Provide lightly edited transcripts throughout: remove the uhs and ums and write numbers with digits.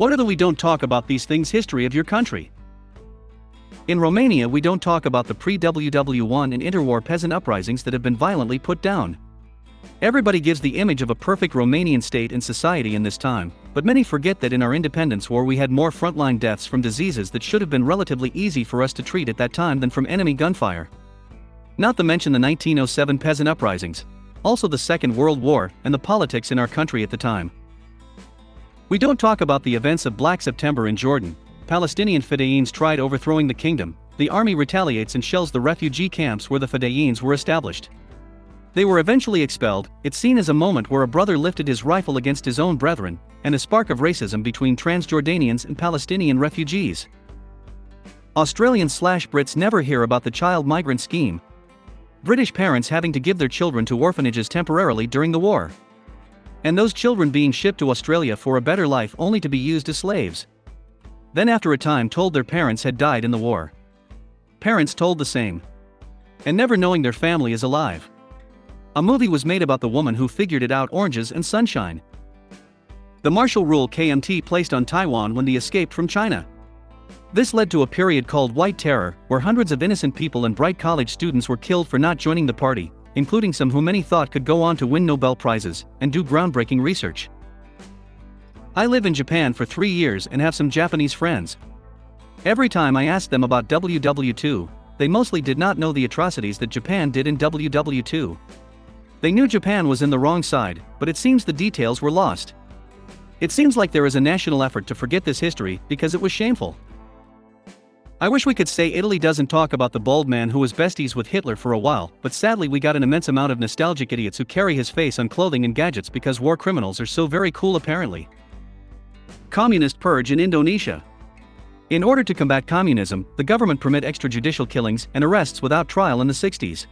What are the we don't talk about these things history of your country? In Romania we don't talk about the pre-WW1 and interwar peasant uprisings that have been violently put down. Everybody gives the image of a perfect Romanian state and society in this time, but many forget that in our independence war we had more frontline deaths from diseases that should have been relatively easy for us to treat at that time than from enemy gunfire. Not to mention the 1907 peasant uprisings, also the Second World War, and the politics in our country at the time. We don't talk about the events of Black September in Jordan. Palestinian Fedayins tried overthrowing the kingdom, the army retaliates and shells the refugee camps where the Fedayins were established. They were eventually expelled. It's seen as a moment where a brother lifted his rifle against his own brethren, and a spark of racism between Transjordanians and Palestinian refugees. Australians/Brits never hear about the child migrant scheme. British parents having to give their children to orphanages temporarily during the war. And those children being shipped to Australia for a better life only to be used as slaves. Then after a time told their parents had died in the war. Parents told the same. And never knowing their family is alive. A movie was made about the woman who figured it out, Oranges and Sunshine. The martial rule KMT placed on Taiwan when they escaped from China. This led to a period called White Terror, where hundreds of innocent people and bright college students were killed for not joining the party, including some who many thought could go on to win Nobel Prizes and do groundbreaking research. I live in Japan for 3 years and have some Japanese friends. Every time I asked them about WW2, they mostly did not know the atrocities that Japan did in WW2. They knew Japan was in the wrong side, but it seems the details were lost. It seems like there is a national effort to forget this history because it was shameful. I wish we could say Italy doesn't talk about the bald man who was besties with Hitler for a while, but sadly we got an immense amount of nostalgic idiots who carry his face on clothing and gadgets because war criminals are so very cool apparently. Communist purge in Indonesia. In order to combat communism, the government permit extrajudicial killings and arrests without trial in the 60s.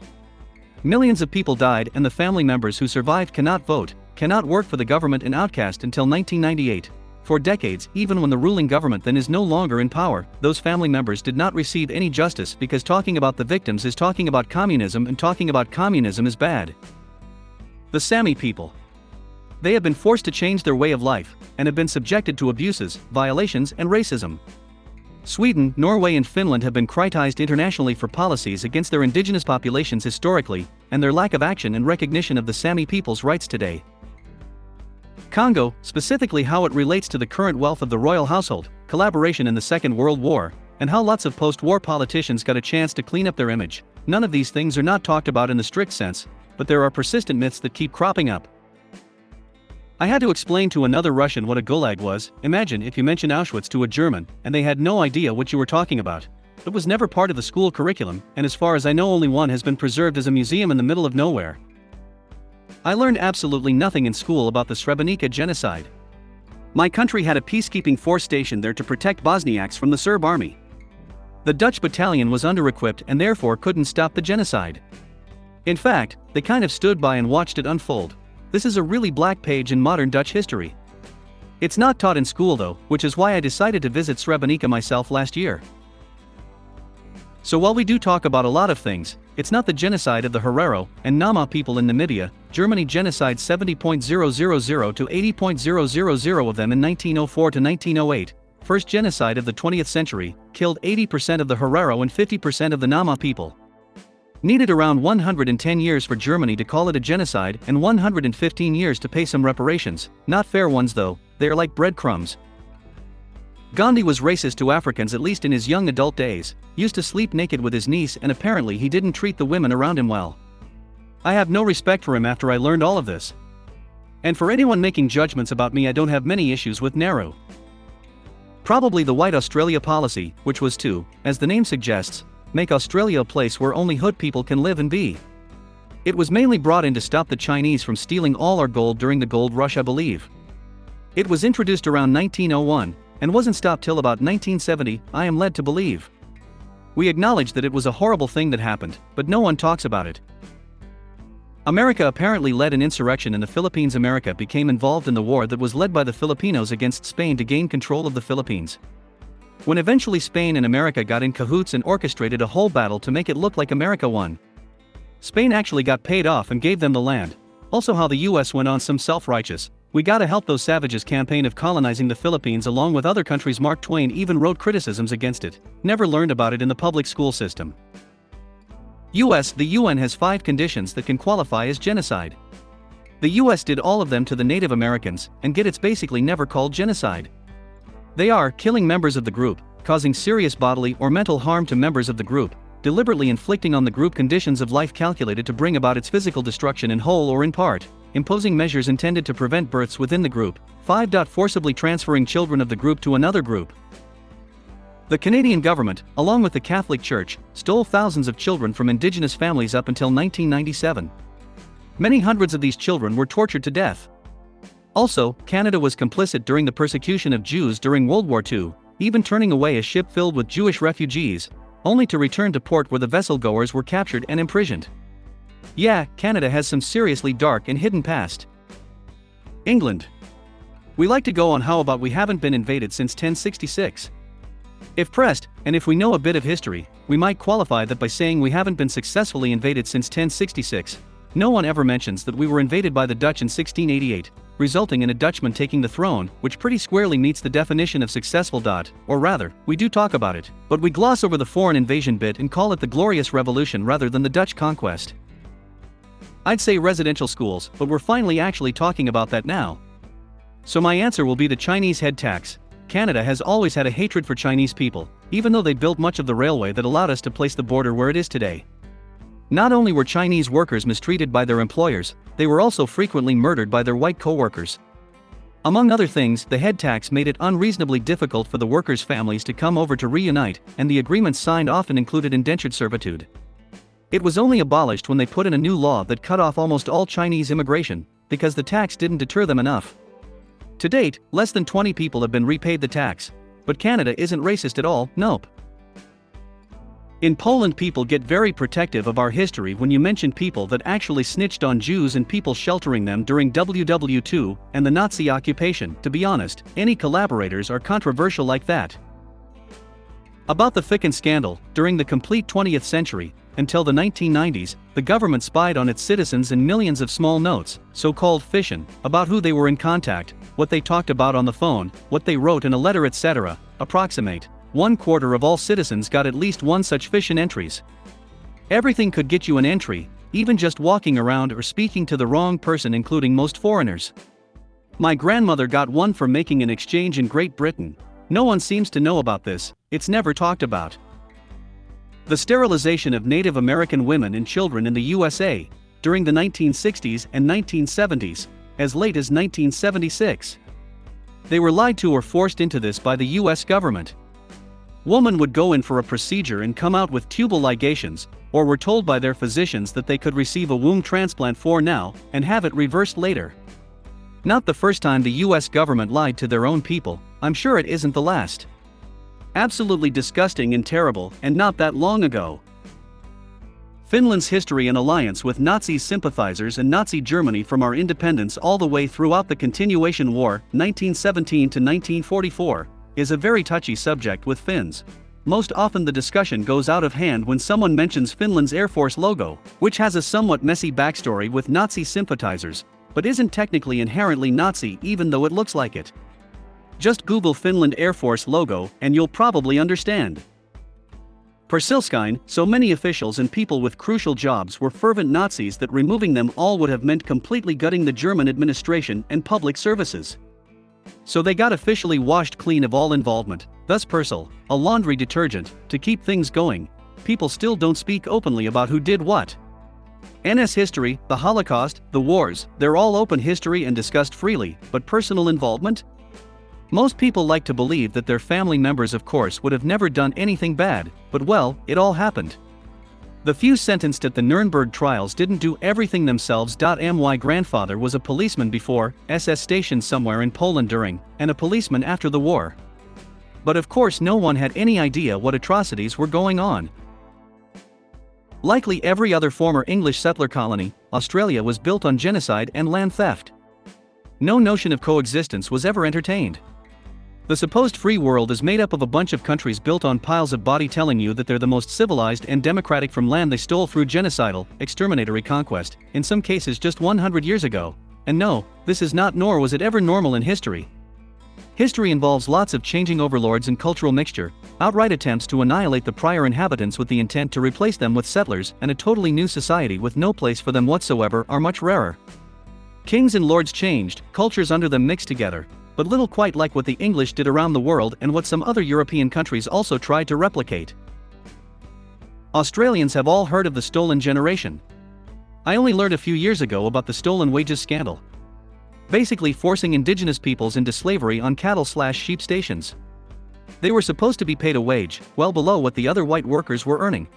Millions of people died and the family members who survived cannot vote, cannot work for the government and outcast until 1998. For decades, even when the ruling government then is no longer in power, those family members did not receive any justice because talking about the victims is talking about communism and talking about communism is bad. The Sami people. They have been forced to change their way of life, and have been subjected to abuses, violations and racism. Sweden, Norway and Finland have been criticized internationally for policies against their indigenous populations historically, and their lack of action and recognition of the Sami people's rights today. Congo, specifically how it relates to the current wealth of the royal household, collaboration in the Second World War, and how lots of post-war politicians got a chance to clean up their image. None of these things are not talked about in the strict sense, but there are persistent myths that keep cropping up. I had to explain to another Russian what a gulag was. Imagine if you mention Auschwitz to a German, and they had no idea what you were talking about. It was never part of the school curriculum, and as far as I know only one has been preserved as a museum in the middle of nowhere. I learned absolutely nothing in school about the Srebrenica genocide. My country had a peacekeeping force stationed there to protect Bosniaks from the Serb army. The Dutch battalion was under-equipped and therefore couldn't stop the genocide. In fact, they kind of stood by and watched it unfold. This is a really black page in modern Dutch history. It's not taught in school though, which is why I decided to visit Srebrenica myself last year. So while we do talk about a lot of things, it's not the genocide of the Herero and Nama people in Namibia. Germany genocide 70,000 to 80,000 of them in 1904 to 1908. First genocide of the 20th century, killed 80% of the Herero and 50% of the Nama people. Needed around 110 years for Germany to call it a genocide and 115 years to pay some reparations, not fair ones though, they are like breadcrumbs. Gandhi was racist to Africans at least in his young adult days, used to sleep naked with his niece and apparently he didn't treat the women around him well. I have no respect for him after I learned all of this. And for anyone making judgments about me, I don't have many issues with Nehru. Probably the White Australia policy, which was to, as the name suggests, make Australia a place where only hood people can live and be. It was mainly brought in to stop the Chinese from stealing all our gold during the gold rush, I believe. It was introduced around 1901, and wasn't stopped till about 1970, I am led to believe. We acknowledge that it was a horrible thing that happened, but no one talks about it. America apparently led an insurrection in the Philippines. America became involved in the war that was led by the Filipinos against Spain to gain control of the Philippines. When eventually Spain and America got in cahoots and orchestrated a whole battle to make it look like America won. Spain actually got paid off and gave them the land. Also how the US went on some self-righteous, We gotta help those savages campaign of colonizing the Philippines along with other countries. Mark Twain even wrote criticisms against it, never learned about it in the public school system. US The UN has 5 conditions that can qualify as genocide. The US did all of them to the Native Americans, and yet it's basically never called genocide. They are killing members of the group, causing serious bodily or mental harm to members of the group, deliberately inflicting on the group conditions of life calculated to bring about its physical destruction in whole or in part, imposing measures intended to prevent births within the group. 5. Forcibly transferring children of the group to another group. The Canadian government, along with the Catholic Church, stole thousands of children from Indigenous families up until 1997. Many hundreds of these children were tortured to death. Also, Canada was complicit during the persecution of Jews during World War II, even turning away a ship filled with Jewish refugees, only to return to port where the vessel-goers were captured and imprisoned. Yeah, Canada has some seriously dark and hidden past. England. We like to go on how about we haven't been invaded since 1066. If pressed, and if we know a bit of history, we might qualify that by saying we haven't been successfully invaded since 1066. No one ever mentions that we were invaded by the Dutch in 1688, resulting in a Dutchman taking the throne, which pretty squarely meets the definition of successful. Or rather, we do talk about it, but we gloss over the foreign invasion bit and call it the Glorious Revolution rather than the Dutch conquest. I'd say residential schools, but we're finally actually talking about that now. So my answer will be the Chinese head tax. Canada has always had a hatred for Chinese people, even though they built much of the railway that allowed us to place the border where it is today. Not only were Chinese workers mistreated by their employers, they were also frequently murdered by their white co-workers. Among other things, the head tax made it unreasonably difficult for the workers' families to come over to reunite, and the agreements signed often included indentured servitude. It was only abolished when they put in a new law that cut off almost all Chinese immigration, because the tax didn't deter them enough. To date, less than 20 people have been repaid the tax. But Canada isn't racist at all, nope. In Poland, people get very protective of our history when you mention people that actually snitched on Jews and people sheltering them during WW2 and the Nazi occupation. To be honest, any collaborators are controversial like that. About the Ficken scandal, during the complete 20th century, until the 1990s, the government spied on its citizens in millions of small notes, so-called fiction, about who they were in contact, what they talked about on the phone, what they wrote in a letter, etc. Approximate 1/4 of all citizens got at least one such fiction entries. Everything could get you an entry, even just walking around or speaking to the wrong person, including most foreigners. My grandmother got one for making an exchange in Great Britain. No one seems to know about this, it's never talked about. The sterilization of Native American women and children in the USA, during the 1960s and 1970s, as late as 1976. They were lied to or forced into this by the US government. Women would go in for a procedure and come out with tubal ligations, or were told by their physicians that they could receive a womb transplant for now, and have it reversed later. Not the first time the US government lied to their own people, I'm sure it isn't the last. Absolutely disgusting and terrible, and not that long ago. Finland's history and alliance with Nazi sympathizers and Nazi Germany from our independence all the way throughout the Continuation War, 1917 to 1944, is a very touchy subject with Finns. Most often the discussion goes out of hand when someone mentions Finland's Air Force logo, which has a somewhat messy backstory with Nazi sympathizers, but isn't technically inherently Nazi even though it looks like it. Just Google Finland Air Force logo and you'll probably understand. Persilskine, so many officials and people with crucial jobs were fervent Nazis that removing them all would have meant completely gutting the German administration and public services. So they got officially washed clean of all involvement, thus Persil, a laundry detergent, to keep things going. People still don't speak openly about who did what. NS history, the Holocaust, the wars, they're all open history and discussed freely, but personal involvement? Most people like to believe that their family members, of course, would have never done anything bad, but well, it all happened. The few sentenced at the Nuremberg trials didn't do everything themselves. My grandfather was a policeman before, SS stationed somewhere in Poland during, and a policeman after the war. But of course no one had any idea what atrocities were going on. Likely every other former English settler colony, Australia was built on genocide and land theft. No notion of coexistence was ever entertained. The supposed free world is made up of a bunch of countries built on piles of body telling you that they're the most civilized and democratic from land they stole through genocidal, exterminatory conquest, in some cases just 100 years ago, And no, this is not nor was it ever normal in history. History involves lots of changing overlords and cultural mixture, outright attempts to annihilate the prior inhabitants with the intent to replace them with settlers, and a totally new society with no place for them whatsoever are much rarer. Kings and lords changed, cultures under them mixed together, but little quite like what the English did around the world and what some other European countries also tried to replicate. Australians have all heard of the stolen generation. I only learned a few years ago about the stolen wages scandal. Basically forcing indigenous peoples into slavery on cattle/sheep stations. They were supposed to be paid a wage, well below what the other white workers were earning.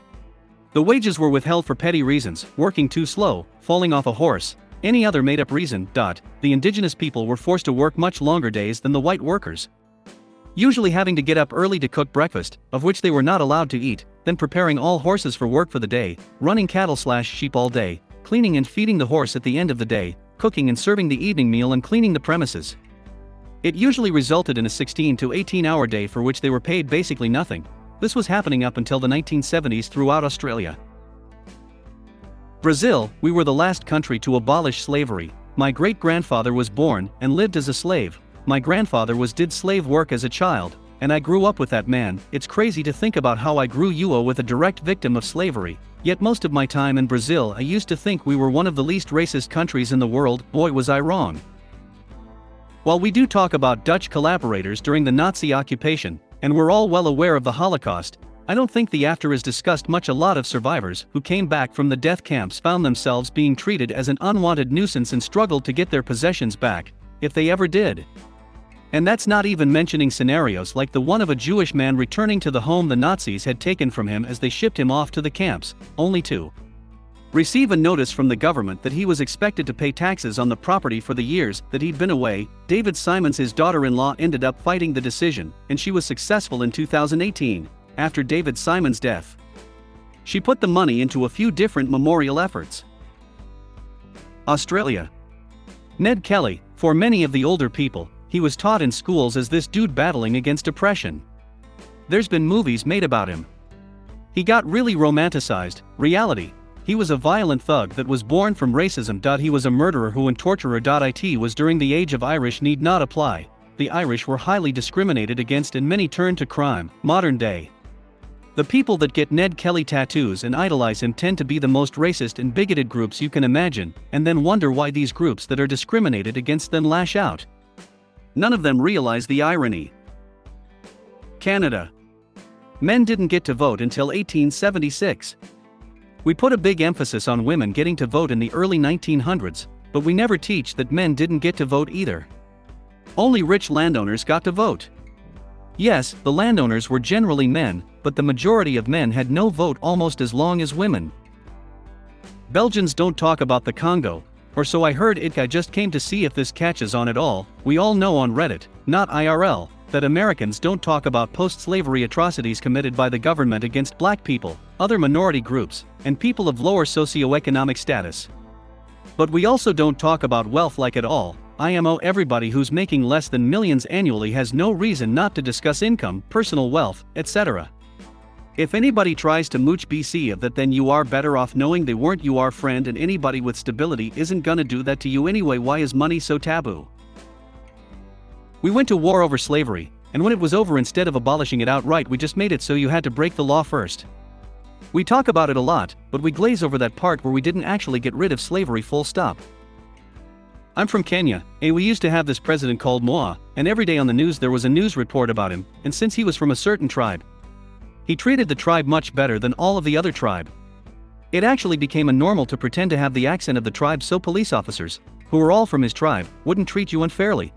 The wages were withheld for petty reasons, working too slow, falling off a horse, any other made-up reason. The indigenous people were forced to work much longer days than the white workers. Usually having to get up early to cook breakfast, of which they were not allowed to eat, then preparing all horses for work for the day, running cattle/sheep all day, cleaning and feeding the horse at the end of the day, cooking and serving the evening meal and cleaning the premises. It usually resulted in a 16 to 18-hour day for which they were paid basically nothing. This was happening up until the 1970s throughout Australia. Brazil, we were the last country to abolish slavery. My great-grandfather was born and lived as a slave. My grandfather did slave work as a child, and I grew up with that man. It's crazy to think about how I grew up with a direct victim of slavery. Yet most of my time in Brazil I used to think we were one of the least racist countries in the world. Boy, was I wrong. While we do talk about Dutch collaborators during the Nazi occupation, and we're all well aware of the Holocaust, I don't think the after is discussed much. A lot of survivors who came back from the death camps found themselves being treated as an unwanted nuisance and struggled to get their possessions back, if they ever did. And that's not even mentioning scenarios like the one of a Jewish man returning to the home the Nazis had taken from him as they shipped him off to the camps, only to receive a notice from the government that he was expected to pay taxes on the property for the years that he'd been away. David Simons, his daughter-in-law, ended up fighting the decision, and she was successful in 2018, after David Simons' death. She put the money into a few different memorial efforts. Australia. Ned Kelly, for many of the older people, he was taught in schools as this dude battling against depression. There's been movies made about him. He got really romanticized. Reality: he was a violent thug that was born from racism. He was a murderer who and torturer. It was during the age of Irish need not apply. The Irish were highly discriminated against and many turned to crime. Modern day. The people that get Ned Kelly tattoos and idolize him tend to be the most racist and bigoted groups you can imagine, and then wonder why these groups that are discriminated against then lash out. None of them realize the irony. Canada. Men didn't get to vote until 1876. We put a big emphasis on women getting to vote in the early 1900s, but we never teach that men didn't get to vote either. Only rich landowners got to vote. Yes, the landowners were generally men, but the majority of men had no vote almost as long as women. Belgians don't talk about the Congo, or so I heard. I just came to see if this catches on at all. We all know on Reddit, not IRL, that Americans don't talk about post-slavery atrocities committed by the government against black people, other minority groups, and people of lower socioeconomic status. But we also don't talk about wealth like at all. IMO, everybody who's making less than millions annually has no reason not to discuss income, personal wealth, etc. If anybody tries to mooch BC of that, then you are better off knowing they weren't your friend, and anybody with stability isn't gonna do that to you anyway. Why is money so taboo? We went to war over slavery, and when it was over, instead of abolishing it outright, we just made it so you had to break the law first. We talk about it a lot, but we glaze over that part where we didn't actually get rid of slavery full stop. I'm from Kenya, and we used to have this president called Moi, and every day on the news there was a news report about him, and since he was from a certain tribe, he treated the tribe much better than all of the other tribe. It actually became a normal to pretend to have the accent of the tribe, so police officers, who were all from his tribe, wouldn't treat you unfairly.